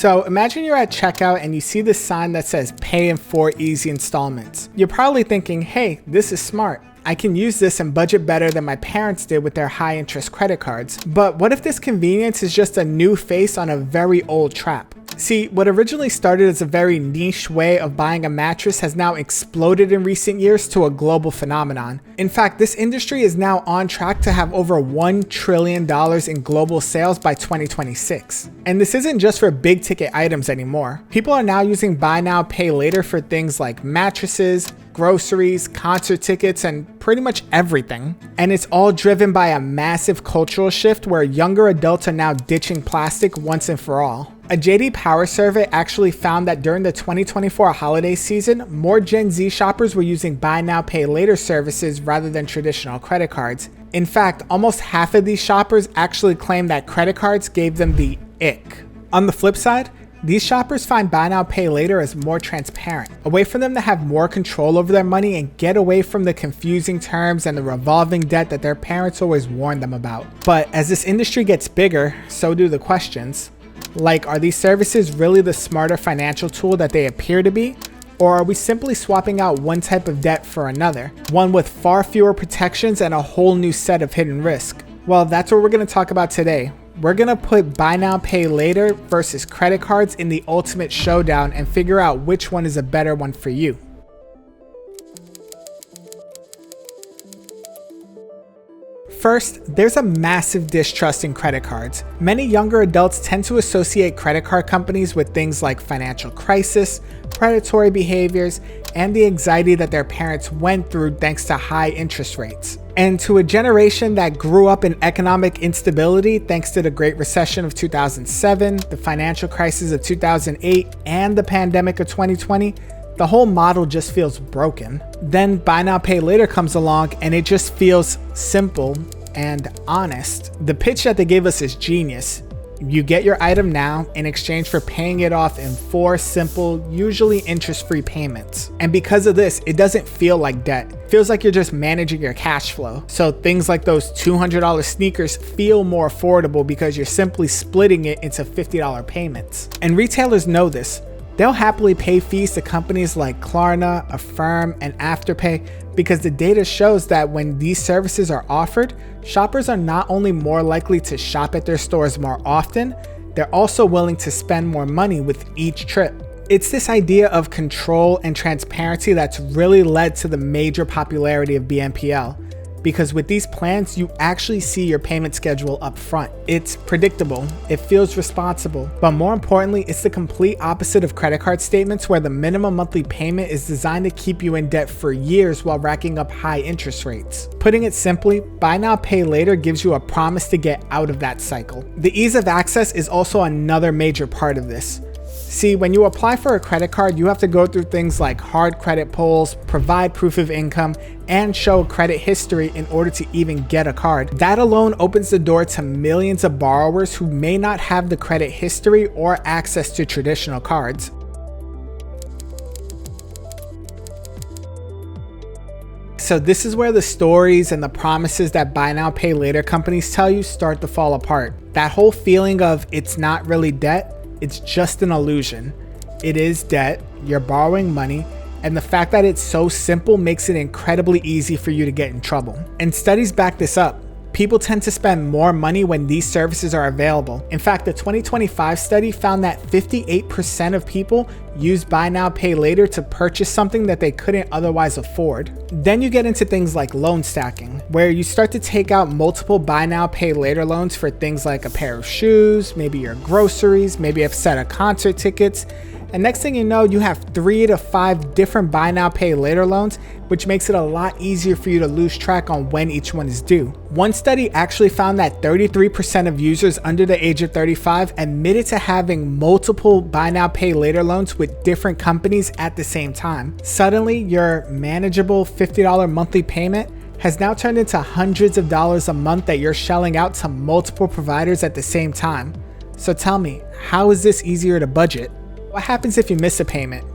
So imagine you're at checkout and you see this sign that says pay in 4 easy installments. You're probably thinking, hey, this is smart. I can use this and budget better than my parents did with their high interest credit cards. But what if this convenience is just a new face on a very old trap? See, what originally started as a very niche way of buying a mattress has now exploded in recent years to a global phenomenon. In fact, this industry is now on track to have over $1 trillion in global sales by 2026. And this isn't just for big ticket items anymore. People are now using buy now, pay later for things like mattresses, groceries, concert tickets, and pretty much everything. And it's all driven by a massive cultural shift where younger adults are now ditching plastic once and for all. A JD Power survey actually found that during the 2024 holiday season, more Gen Z shoppers were using buy now, pay later services rather than traditional credit cards. In fact, almost half of these shoppers actually claim that credit cards gave them the ick. On the flip side, these shoppers find buy now, pay later as more transparent, a way for them to have more control over their money and get away from the confusing terms and the revolving debt that their parents always warned them about. But as this industry gets bigger, so do the questions. Like, are these services really the smarter financial tool that they appear to be? Or are we simply swapping out one type of debt for another, one with far fewer protections and a whole new set of hidden risk? Well, that's what we're going to talk about today. We're going to put buy now, pay later versus credit cards in the ultimate showdown and figure out which one is a better one for you. First, there's a massive distrust in credit cards. Many younger adults tend to associate credit card companies with things like financial crisis, predatory behaviors, and the anxiety that their parents went through thanks to high interest rates. And to a generation that grew up in economic instability thanks to the Great Recession of 2007, the financial crisis of 2008, and the pandemic of 2020, the whole model just feels broken. Then buy now, pay later comes along and it just feels simple and honest. The pitch that they gave us is genius. You get your item now in exchange for paying it off in 4 simple, usually interest-free payments. And because of this, it doesn't feel like debt. It feels like you're just managing your cash flow. So things like those $200 sneakers feel more affordable because you're simply splitting it into $50 payments. And retailers know this. They'll happily pay fees to companies like Klarna, Affirm, and Afterpay because the data shows that when these services are offered, shoppers are not only more likely to shop at their stores more often, they're also willing to spend more money with each trip. It's this idea of control and transparency that's really led to the major popularity of BNPL. Because with these plans, you actually see your payment schedule up front. It's predictable, it feels responsible, but more importantly, it's the complete opposite of credit card statements where the minimum monthly payment is designed to keep you in debt for years while racking up high interest rates. Putting it simply, buy now, pay later gives you a promise to get out of that cycle. The ease of access is also another major part of this. See, when you apply for a credit card, you have to go through things like hard credit pulls, provide proof of income, and show credit history in order to even get a card. That alone opens the door to millions of borrowers who may not have the credit history or access to traditional cards. So this is where the stories and the promises that buy now, pay later companies tell you start to fall apart. That whole feeling of it's not really debt, it's just an illusion. It is debt, you're borrowing money, and the fact that it's so simple makes it incredibly easy for you to get in trouble. And studies back this up. People tend to spend more money when these services are available. In fact, the 2025 study found that 58% of people use buy now, pay later to purchase something that they couldn't otherwise afford. Then you get into things like loan stacking, where you start to take out multiple buy now, pay later loans for things like a pair of shoes, maybe your groceries, maybe a set of concert tickets. And next thing you know, you have 3 to 5 different buy now, pay later loans, which makes it a lot easier for you to lose track on when each one is due. One study actually found that 33% of users under the age of 35 admitted to having multiple buy now, pay later loans with different companies at the same time. Suddenly, your manageable $50 monthly payment has now turned into hundreds of dollars a month that you're shelling out to multiple providers at the same time. So tell me, how is this easier to budget? What happens if you miss a payment?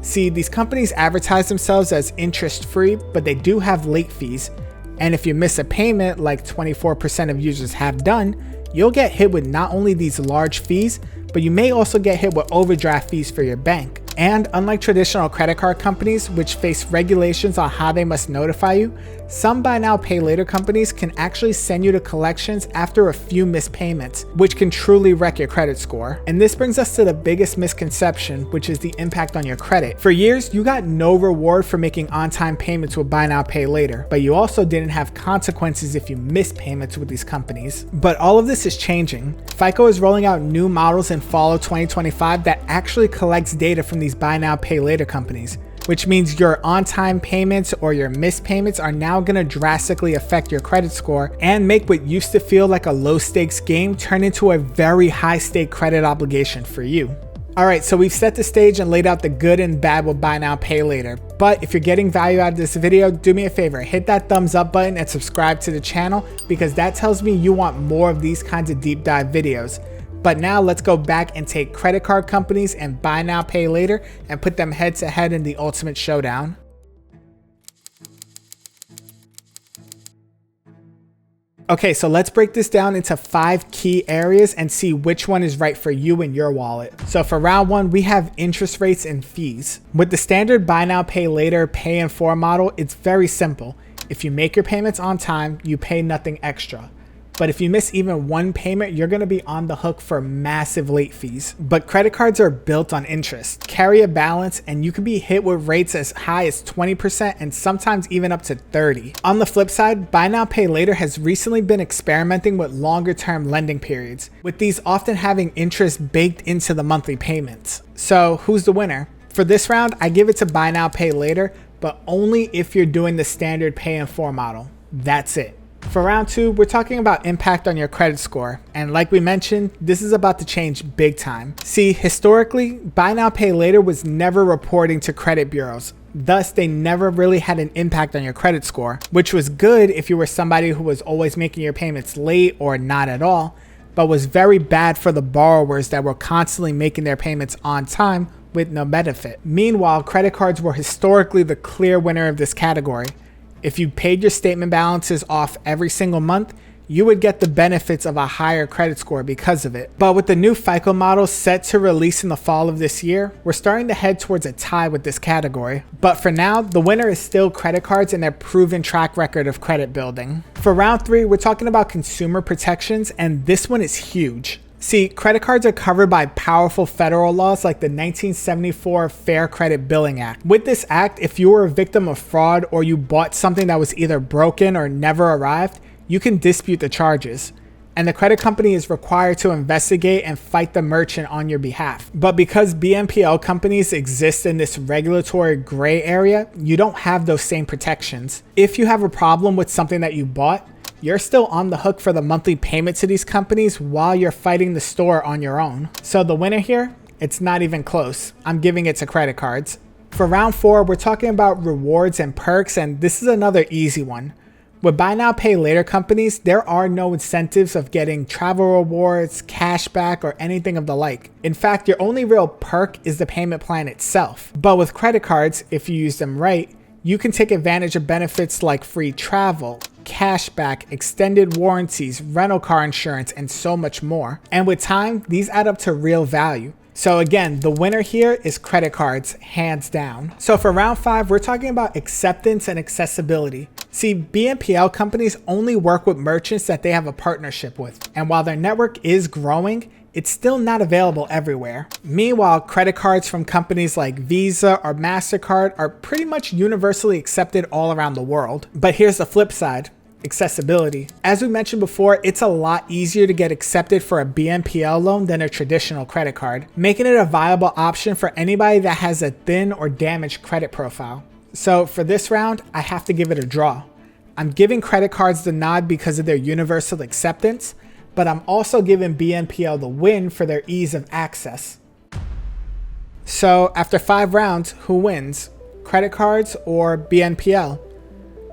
See, these companies advertise themselves as interest-free, but they do have late fees. And if you miss a payment, like 24% of users have done, you'll get hit with not only these large fees, but you may also get hit with overdraft fees for your bank. And unlike traditional credit card companies, which face regulations on how they must notify you, some buy now pay later companies can actually send you to collections after a few missed payments, which can truly wreck your credit score. And this brings us to the biggest misconception, which is the impact on your credit. For years, you got no reward for making on-time payments with buy now pay later, but you also didn't have consequences if you missed payments with these companies. But all of this is changing. FICO is rolling out new models in fall of 2025 that actually collects data from these buy now pay later companies, which means your on-time payments or your missed payments are now going to drastically affect your credit score and make what used to feel like a low stakes game turn into a very high stake credit obligation for you. Alright, so we've set the stage and laid out the good and bad with buy now pay later, but if you're getting value out of this video, do me a favor, hit that thumbs up button and subscribe to the channel, because that tells me you want more of these kinds of deep dive videos. But now let's go back and take credit card companies and buy now pay later and put them head to head in the ultimate showdown. Okay, so let's break this down into 5 key areas and see which one is right for you and your wallet. So for round 1, we have interest rates and fees. With the standard buy now pay later pay in 4 model, it's very simple. If you make your payments on time, you pay nothing extra. But if you miss even one payment, you're going to be on the hook for massive late fees. But credit cards are built on interest, carry a balance, and you can be hit with rates as high as 20% and sometimes even up to 30%. On the flip side, buy now pay later has recently been experimenting with longer term lending periods, with these often having interest baked into the monthly payments. So who's the winner? For this round, I give it to buy now pay later, but only if you're doing the standard pay in 4 model. That's it. For round 2, we're talking about impact on your credit score. And like we mentioned, this is about to change big time. See, historically, buy now pay later was never reporting to credit bureaus. Thus, they never really had an impact on your credit score, which was good if you were somebody who was always making your payments late or not at all, but was very bad for the borrowers that were constantly making their payments on time with no benefit. Meanwhile, credit cards were historically the clear winner of this category. If you paid your statement balances off every single month, you would get the benefits of a higher credit score because of it. But with the new FICO model set to release in the fall of this year, we're starting to head towards a tie with this category. But for now, the winner is still credit cards and their proven track record of credit building. For round 3, we're talking about consumer protections, and this one is huge. See, credit cards are covered by powerful federal laws like the 1974 Fair Credit Billing Act. With this act, if you were a victim of fraud or you bought something that was either broken or never arrived, you can dispute the charges. And the credit company is required to investigate and fight the merchant on your behalf. But because BNPL companies exist in this regulatory gray area, you don't have those same protections. If you have a problem with something that you bought, you're still on the hook for the monthly payment to these companies while you're fighting the store on your own. So the winner here, it's not even close. I'm giving it to credit cards. For round 4, we're talking about rewards and perks, and this is another easy one. With buy now pay later companies, there are no incentives of getting travel rewards, cashback, or anything of the like. In fact, your only real perk is the payment plan itself. But with credit cards, if you use them right, you can take advantage of benefits like free travel, cashback, extended warranties, rental car insurance, and so much more. And with time, these add up to real value. So again, the winner here is credit cards, hands down. So for round 5, we're talking about acceptance and accessibility. See, BNPL companies only work with merchants that they have a partnership with. And while their network is growing, it's still not available everywhere. Meanwhile, credit cards from companies like Visa or MasterCard are pretty much universally accepted all around the world. But here's the flip side. Accessibility. As we mentioned before, it's a lot easier to get accepted for a BNPL loan than a traditional credit card, making it a viable option for anybody that has a thin or damaged credit profile. So for this round, I have to give it a draw. I'm giving credit cards the nod because of their universal acceptance, but I'm also giving BNPL the win for their ease of access. So after 5 rounds, who wins? Credit cards or BNPL?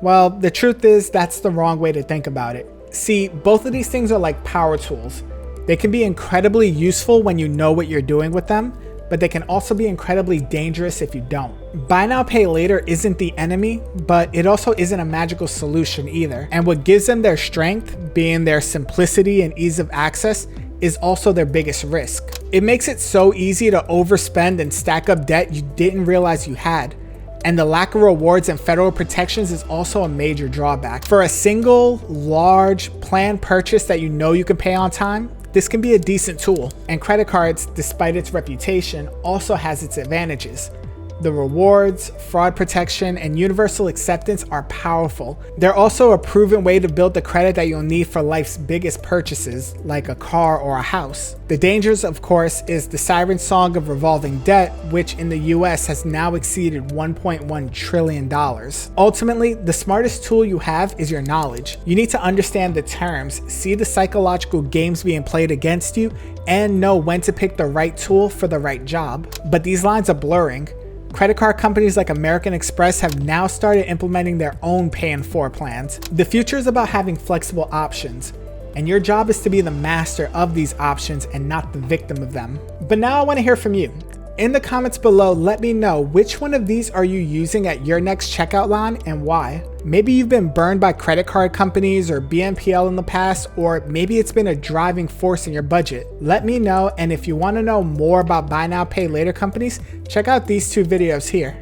Well, the truth is that's the wrong way to think about it. See, both of these things are like power tools. They can be incredibly useful when you know what you're doing with them, but they can also be incredibly dangerous if you don't. Buy now pay later isn't the enemy, but it also isn't a magical solution either. And what gives them their strength, being their simplicity and ease of access, is also their biggest risk. It makes it so easy to overspend and stack up debt you didn't realize you had. And the lack of rewards and federal protections is also a major drawback. For a single, large, planned purchase that you know you can pay on time, this can be a decent tool. And credit cards, despite its reputation, also has its advantages. The rewards, fraud protection, and universal acceptance are powerful. They're also a proven way to build the credit that you'll need for life's biggest purchases, like a car or a house. The dangers, of course, is the siren song of revolving debt, which in the US has now exceeded $1.1 trillion. Ultimately, the smartest tool you have is your knowledge. You need to understand the terms, see the psychological games being played against you, and know when to pick the right tool for the right job. But these lines are blurring. Credit card companies like American Express have now started implementing their own pay in 4 plans. The future is about having flexible options, and your job is to be the master of these options and not the victim of them. But now I want to hear from you. In the comments below, let me know which one of these are you using at your next checkout line and why. Maybe you've been burned by credit card companies or BNPL in the past, or maybe it's been a driving force in your budget. Let me know, and if you want to know more about buy now, pay later companies, check out these 2 videos here.